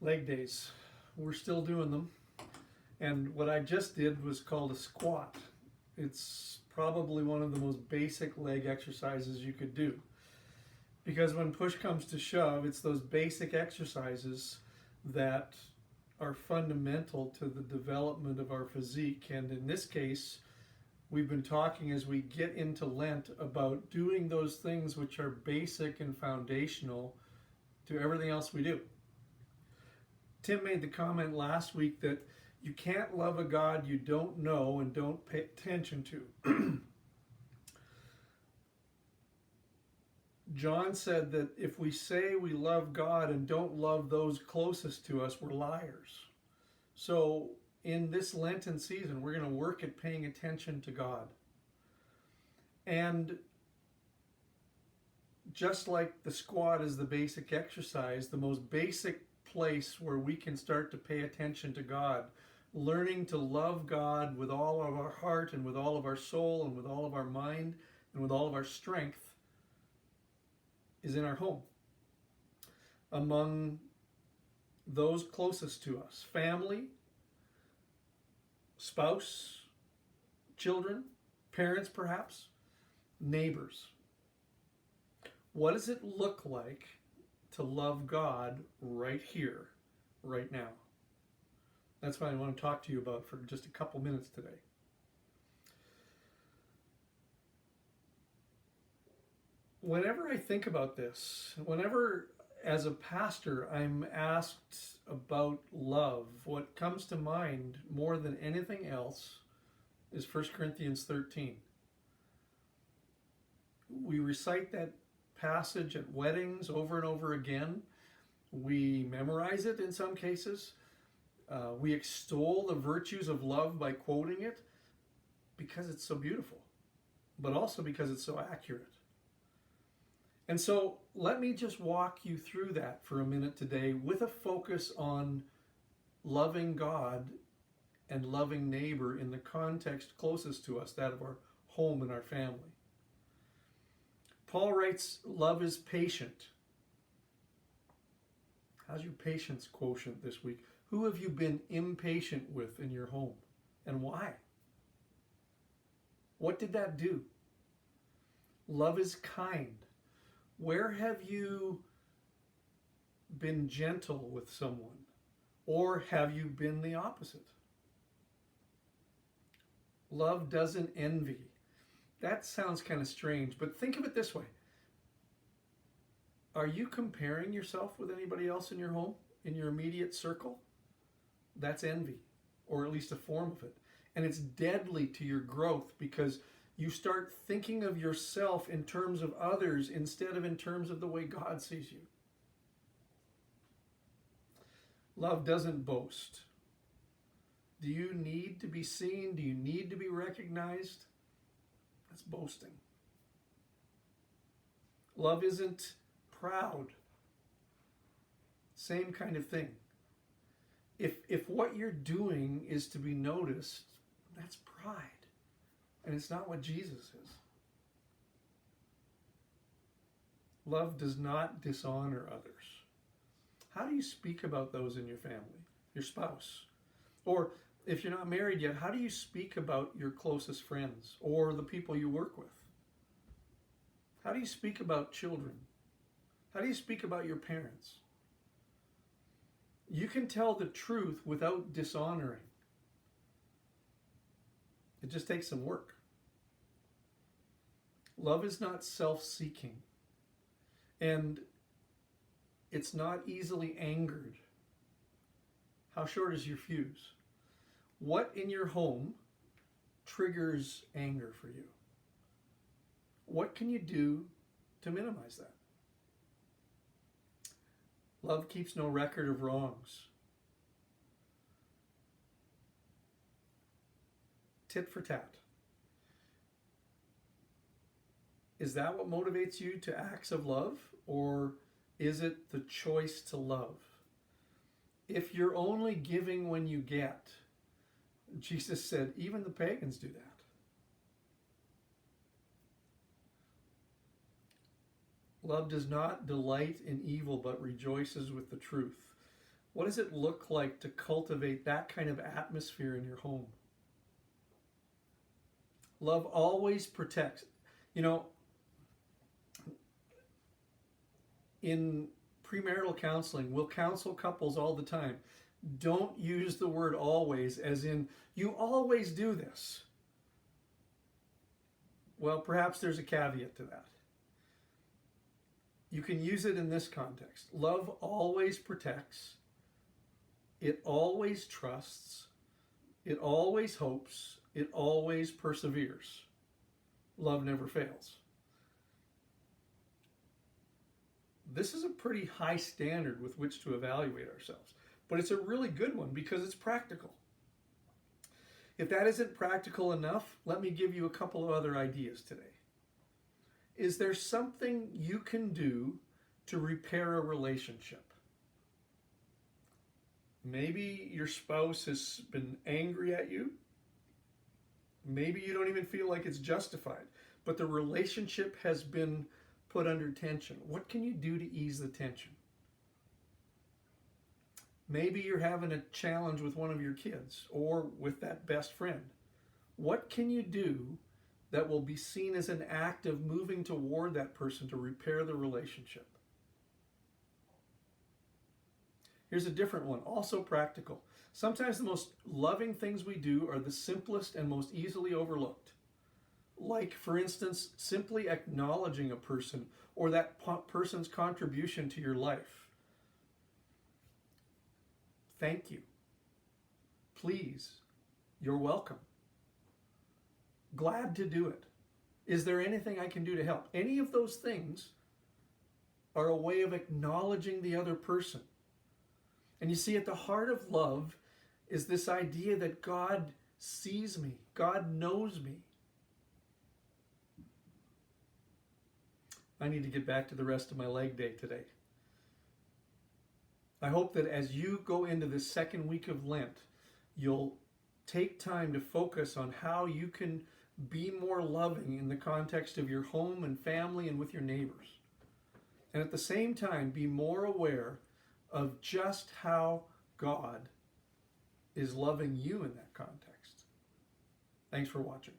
Leg days. We're still doing them. And what I just did was called a squat. It's probably one of the most basic leg exercises you could do. Because when push comes to shove, it's those basic exercises that are fundamental to the development of our physique. And in this case, we've been talking as we get into Lent about doing those things which are basic and foundational to everything else we do. Tim made the comment last week that you can't love a God you don't know and don't pay attention to. John said that if we say we love God and don't love those closest to us, we're liars. So in this Lenten season, we're going to work at paying attention to God. And just like the squat is the basic exercise, the most basic place where we can start to pay attention to God, learning to love God with all of our heart and with all of our soul and with all of our mind and with all of our strength, is in our home, among those closest to us, family, spouse, children, parents perhaps, neighbors. What does it look like to love God right here, right now? That's what I want to talk to you about for just a couple minutes today. Whenever I think about this, whenever as a pastor I'm asked about love, what comes to mind more than anything else is 1 Corinthians 13. We recite that passage at weddings over and over again. We memorize it in some cases. We extol the virtues of love by quoting it because it's so beautiful, but also because it's so accurate. And so let me just walk you through that for a minute today with a focus on loving God and loving neighbor in the context closest to us, that of our home and our family. Paul writes, love is patient. How's your patience quotient this week? Who have you been impatient with in your home, and why? What did that do? Love is kind. Where have you been gentle with someone? Or have you been the opposite? Love doesn't envy. That sounds kind of strange, but think of it this way. Are you comparing yourself with anybody else in your home, in your immediate circle? That's envy, or at least a form of it. And it's deadly to your growth because you start thinking of yourself in terms of others instead of in terms of the way God sees you. Love doesn't boast. Do you need to be seen? Do you need to be recognized? That's boasting. Love isn't proud. Same kind of thing. If what you're doing is to be noticed, that's pride. And it's not what Jesus is. Love does not dishonor others. How do you speak about those in your family, your spouse? Or if you're not married yet, how do you speak about your closest friends or the people you work with? How do you speak about children? How do you speak about your parents? You can tell the truth without dishonoring. It just takes some work. Love is not self-seeking, and it's not easily angered. How short is your fuse? What in your home triggers anger for you? What can you do to minimize that? Love keeps no record of wrongs. Tit for tat. Is that what motivates you to acts of love, or is it the choice to love? If you're only giving when you get, Jesus said, even the pagans do that. Love does not delight in evil, but rejoices with the truth. What does it look like to cultivate that kind of atmosphere in your home? Love always protects. You know, in premarital counseling, we'll counsel couples all the time. Don't use the word always as in, you always do this. Well, perhaps there's a caveat to that. You can use it in this context. Love always protects. It always trusts. It always hopes. It always perseveres. Love never fails. This is a pretty high standard with which to evaluate ourselves, but it's a really good one because it's practical. If that isn't practical enough, let me give you a couple of other ideas today. Is there something you can do to repair a relationship? Maybe your spouse has been angry at you. Maybe you don't even feel like it's justified, but the relationship has been put under tension. What can you do to ease the tension? Maybe you're having a challenge with one of your kids or with that best friend. What can you do that will be seen as an act of moving toward that person to repair the relationship? Here's a different one, also practical. Sometimes the most loving things we do are the simplest and most easily overlooked. Like, for instance, simply acknowledging a person or that person's contribution to your life. Thank you. Please. You're welcome. Glad to do it. Is there anything I can do to help? Any of those things are a way of acknowledging the other person. And you see, at the heart of love is this idea that God sees me, God knows me. I need to get back to the rest of my leg day today. I hope that as you go into this second week of Lent, you'll take time to focus on how you can be more loving in the context of your home and family and with your neighbors. And at the same time, be more aware of just how God is loving you in that context. Thanks for watching.